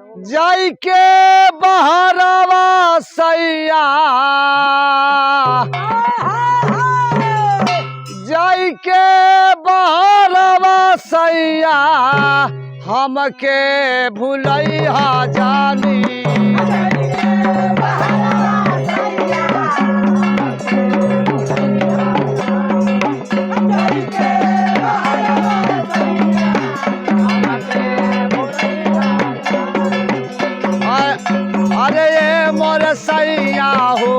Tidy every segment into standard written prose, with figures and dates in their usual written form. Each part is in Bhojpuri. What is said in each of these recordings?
जाई के बहरवा सैया जाई के बहरवा सैया हमके भुलैया जानी अरे ये मोर सैया हो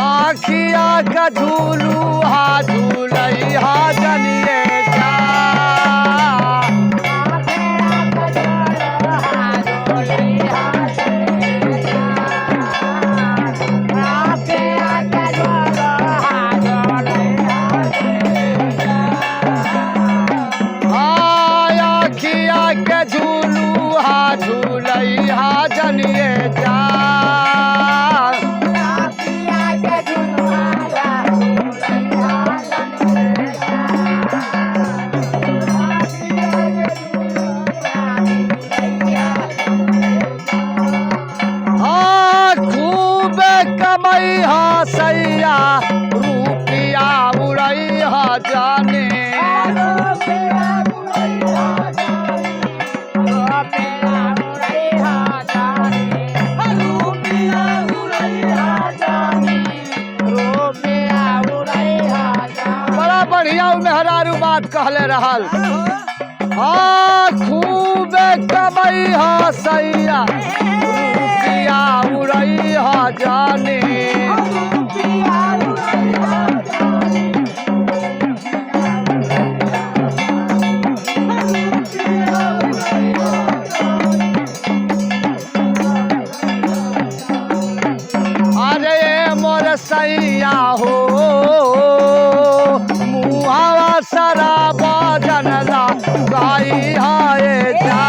आखिया का झूलू हा झूलैया जनिए जा आखिया के झूलू हा झूलैया जनिए जा खूब कमैया सैया रुपिया उड़ैया जाने बड़ा बढ़िया मेहरारू बात कहले रहल। खूब कमैया सैया रुपिया उड़ैया जाने अरे मोर सैया हो मुहावा शराबा जनला गाई हाय जा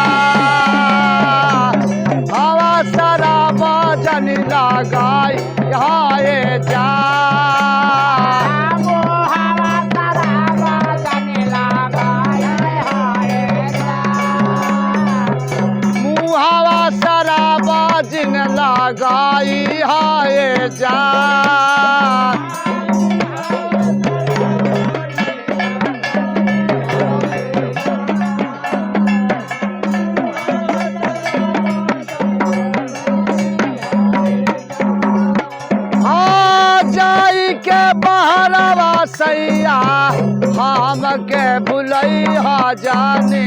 हवा शराबा जनला गाई हाय जा मुहावा शराबा जिन लगाई हाय जा जाई के बहरवा सैया हमके भुलैया जाने